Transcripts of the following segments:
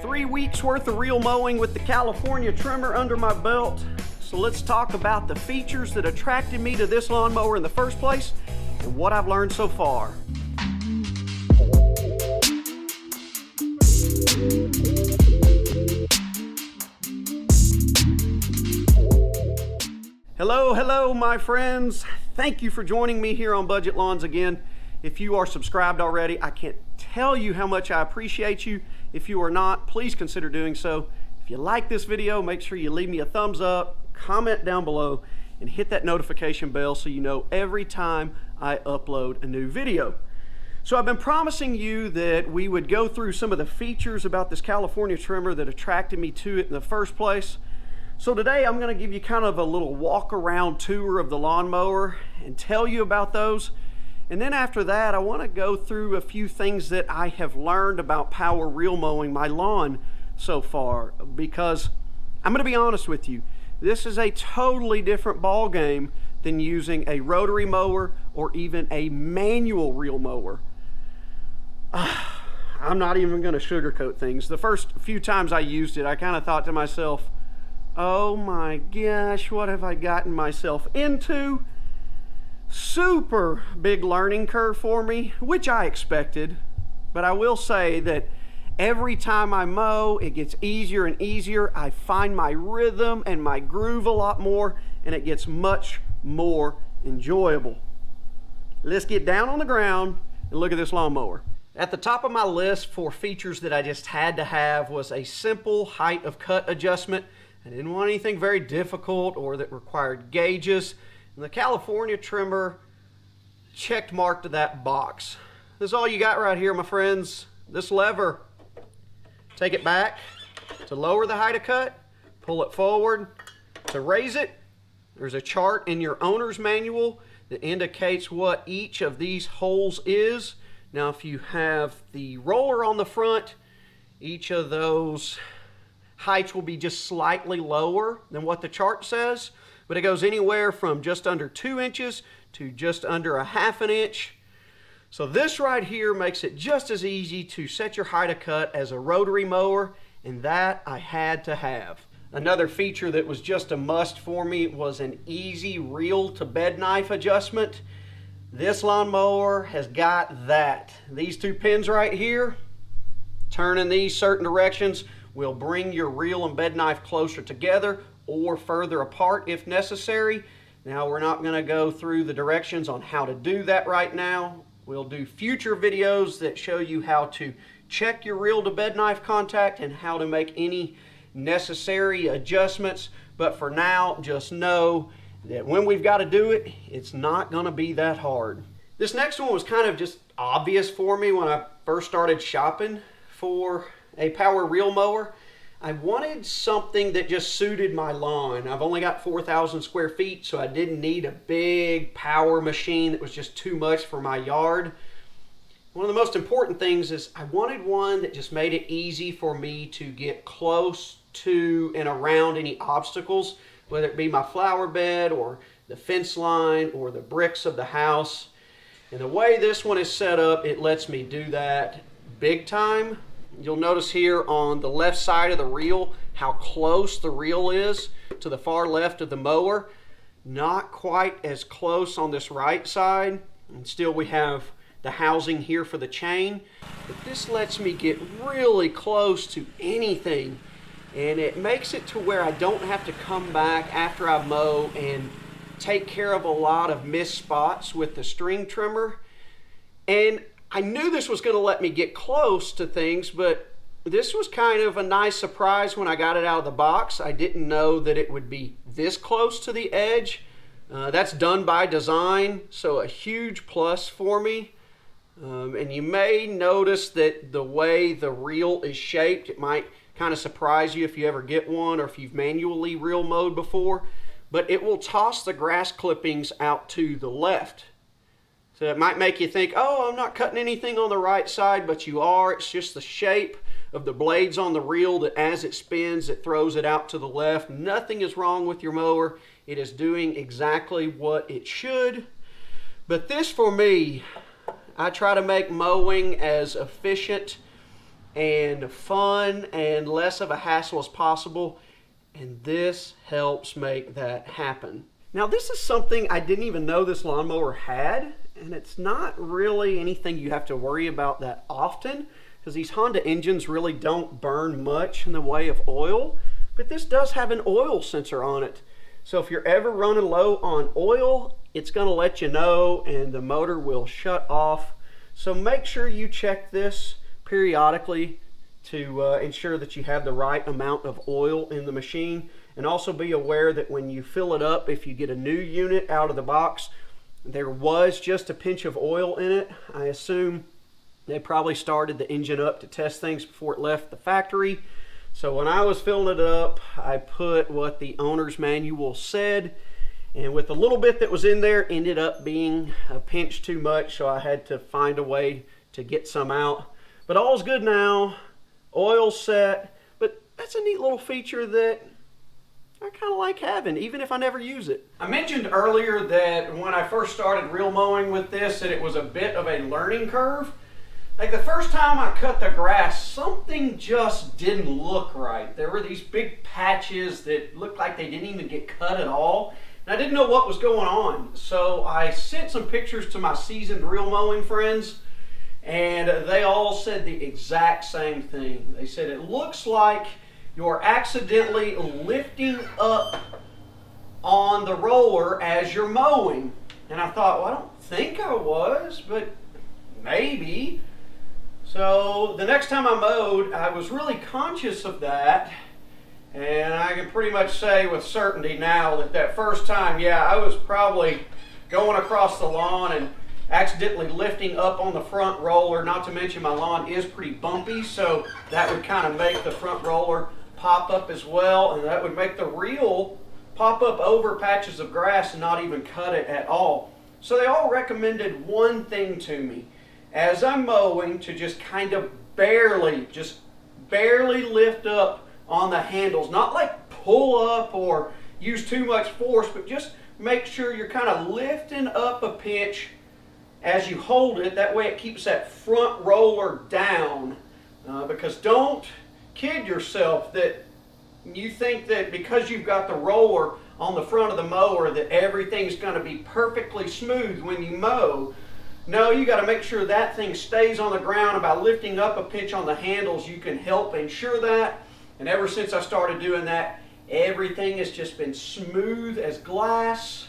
3 weeks worth of real mowing with the California trimmer under my belt. So let's talk about the features that attracted me to this lawnmower in the first place and what I've learned so far. Hello my friends. Thank you for joining me here on Budget Lawns again. If you are subscribed already, I can't tell you how much I appreciate you. If you are not, please consider doing so. If you like this video, make sure you leave me a thumbs up, comment down below, and hit that notification bell so you know every time I upload a new video. So I've been promising you that we would go through some of the features about this California trimmer that attracted me to it in the first place. So today I'm going to give you kind of a little walk around tour of the lawnmower and tell you about those. And then after that, I want to go through a few things that I have learned about power reel mowing my lawn so far, because I'm going to be honest with you, this is a totally different ball game than using a rotary mower or even a manual reel mower. I'm not even going to sugarcoat things. The first few times I used it, I kind of thought to myself, oh my gosh, what have I gotten myself into? Super big learning curve for me, which I expected, but I will say that every time I mow, it gets easier and easier. I find my rhythm and my groove a lot more, and it gets much more enjoyable. Let's get down on the ground and look at this lawnmower. At the top of my list for features that I just had to have was a simple height of cut adjustment. I didn't want anything very difficult or that required gauges. And the California trimmer checked marked that box. This is all you got right here, my friends. This lever, take it back to lower the height of cut, pull it forward to raise it. There's a chart in your owner's manual that indicates what each of these holes is. Now, if you have the roller on the front, each of those heights will be just slightly lower than what the chart says, but it goes anywhere from just under 2 inches to just under 1/2 inch. So this right here makes it just as easy to set your height of cut as a rotary mower, and that I had to have. Another feature that was just a must for me was an easy reel to bed knife adjustment. This lawnmower has got that. These two pins right here, turning these certain directions will bring your reel and bed knife closer together or further apart if necessary. Now, we're not going to go through the directions on how to do that right now. We'll do future videos that show you how to check your reel to bed knife contact and how to make any necessary adjustments. But for now, just know that when we've got to do it, it's not going to be that hard. This next one was kind of just obvious for me when I first started shopping for a power reel mower. I wanted something that just suited my lawn. I've only got 4,000 square feet, so I didn't need a big power machine that was just too much for my yard. One of the most important things is I wanted one that just made it easy for me to get close to and around any obstacles, whether it be my flower bed or the fence line or the bricks of the house. And the way this one is set up, it lets me do that big time. You'll notice here on the left side of the reel how close the reel is to the far left of the mower. Not quite as close on this right side. And still we have the housing here for the chain. But this lets me get really close to anything. And it makes it to where I don't have to come back after I mow and take care of a lot of missed spots with the string trimmer. And I knew this was going to let me get close to things, but this was kind of a nice surprise when I got it out of the box. I didn't know that it would be this close to the edge. That's done by design, so a huge plus for me. And you may notice that the way the reel is shaped, it might kind of surprise you if you ever get one or if you've manually reel mowed before, but it will toss the grass clippings out to the left. So it might make you think, oh, I'm not cutting anything on the right side, but you are. It's just the shape of the blades on the reel that as it spins, it throws it out to the left. Nothing is wrong with your mower. It is doing exactly what it should. But this, for me, I try to make mowing as efficient and fun and less of a hassle as possible. And this helps make that happen. Now this is something I didn't even know this lawnmower had, and it's not really anything you have to worry about that often because these Honda engines really don't burn much in the way of oil, but this does have an oil sensor on it. So if you're ever running low on oil, it's going to let you know and the motor will shut off. So make sure you check this periodically to ensure that you have the right amount of oil in the machine. And also be aware that when you fill it up, if you get a new unit out of the box, there was just a pinch of oil in it. I assume they probably started the engine up to test things before it left the factory. So when I was filling it up, I put what the owner's manual said, and with the little bit that was in there ended up being a pinch too much, so I had to find a way to get some out. But all's good now, oil's set, but that's a neat little feature that I kind of like having, even if I never use it. I mentioned earlier that when I first started real mowing with this, that it was a bit of a learning curve. Like the first time I cut the grass, something just didn't look right. There were these big patches that looked like they didn't even get cut at all. And I didn't know what was going on. So I sent some pictures to my seasoned real mowing friends, and they all said the exact same thing. They said it looks like you're accidentally lifting up on the roller as you're mowing. And I thought, well, I don't think I was, but maybe. So the next time I mowed, I was really conscious of that. And I can pretty much say with certainty now that that first time, yeah, I was probably going across the lawn and accidentally lifting up on the front roller. Not to mention my lawn is pretty bumpy, so that would kind of make the front roller pop up as well, and that would make the reel pop up over patches of grass and not even cut it at all. So they all recommended one thing to me as I'm mowing, to just kind of barely lift up on the handles, not like pull up or use too much force, but just make sure you're kind of lifting up a pinch as you hold it. That way it keeps that front roller down, because don't kid yourself that you think that because you've got the roller on the front of the mower that everything's going to be perfectly smooth when you mow. No, you got to make sure that thing stays on the ground, and by lifting up a pinch on the handles you can help ensure that. And ever since I started doing that, everything has just been smooth as glass.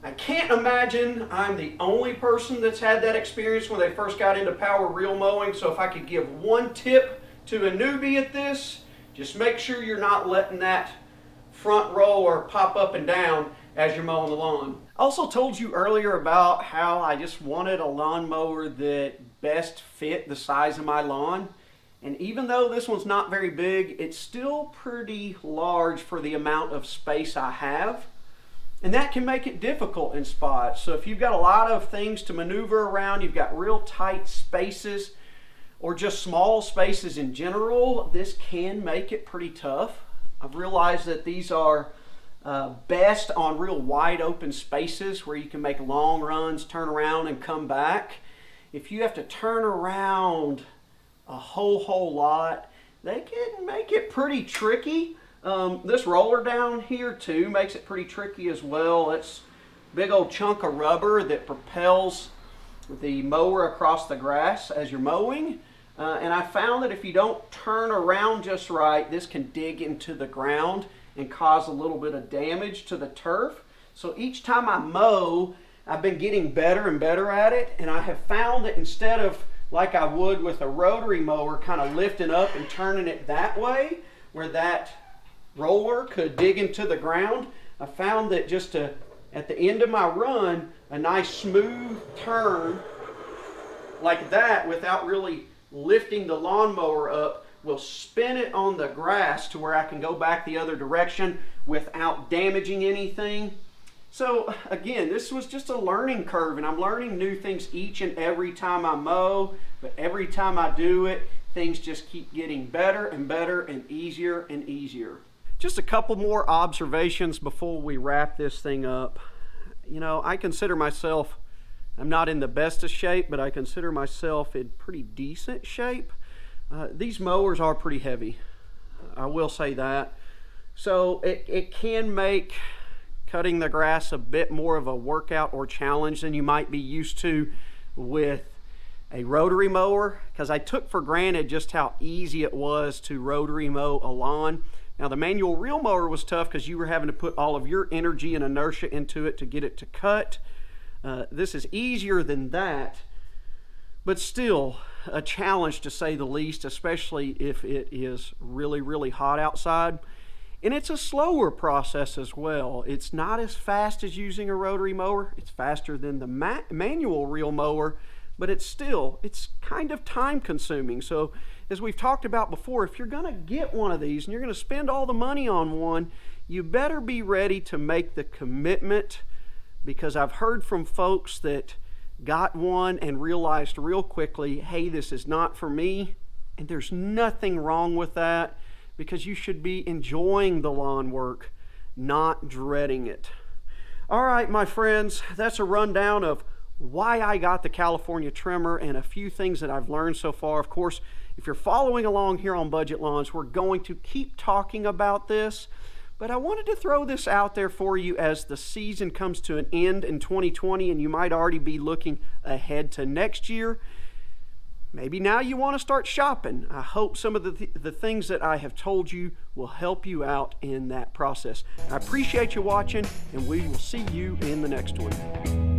I can't imagine I'm the only person that's had that experience when they first got into power reel mowing. So if I could give one tip to a newbie at this, just make sure you're not letting that front roller pop up and down as you're mowing the lawn. I also told you earlier about how I just wanted a lawnmower that best fit the size of my lawn. And even though this one's not very big, it's still pretty large for the amount of space I have. And that can make it difficult in spots. So if you've got a lot of things to maneuver around, you've got real tight spaces, or just small spaces in general, this can make it pretty tough. I've realized that these are best on real wide open spaces where you can make long runs, turn around and come back. If you have to turn around a whole lot, they can make it pretty tricky. This roller down here too makes it pretty tricky as well. It's a big old chunk of rubber that propels the mower across the grass as you're mowing. And I found that if you don't turn around just right, this can dig into the ground and cause a little bit of damage to the turf. So each time I mow, I've been getting better and better at it, and I have found that instead of like I would with a rotary mower, kind of lifting up and turning it that way, where that roller could dig into the ground, I found that just at the end of my run, a nice smooth turn like that without really lifting the lawnmower up will spin it on the grass to where I can go back the other direction without damaging anything. So again, this was just a learning curve, and I'm learning new things each and every time I mow, but every time I do it, things just keep getting better and better and easier and easier. Just a couple more observations before we wrap this thing up. You know, I consider myself, I'm not in the best of shape, but I consider myself in pretty decent shape. These mowers are pretty heavy, I will say that. So it can make cutting the grass a bit more of a workout or challenge than you might be used to with a rotary mower, because I took for granted just how easy it was to rotary mow a lawn. Now the manual reel mower was tough because you were having to put all of your energy and inertia into it to get it to cut. This is easier than that, but still a challenge to say the least, especially if it is really, really hot outside. And it's a slower process as well. It's not as fast as using a rotary mower. It's faster than the manual reel mower, but it's kind of time consuming. So as we've talked about before, if you're gonna get one of these and you're gonna spend all the money on one, you better be ready to make the commitment, because I've heard from folks that got one and realized real quickly, hey, this is not for me. And there's nothing wrong with that, because you should be enjoying the lawn work, not dreading it. All right, my friends, that's a rundown of why I got the California trimmer and a few things that I've learned so far. Of course, if you're following along here on Budget Lawns, we're going to keep talking about this, but I wanted to throw this out there for you as the season comes to an end in 2020, and you might already be looking ahead to next year. Maybe now you want to start shopping. I hope some of the things that I have told you will help you out in that process. I appreciate you watching, and we will see you in the next one.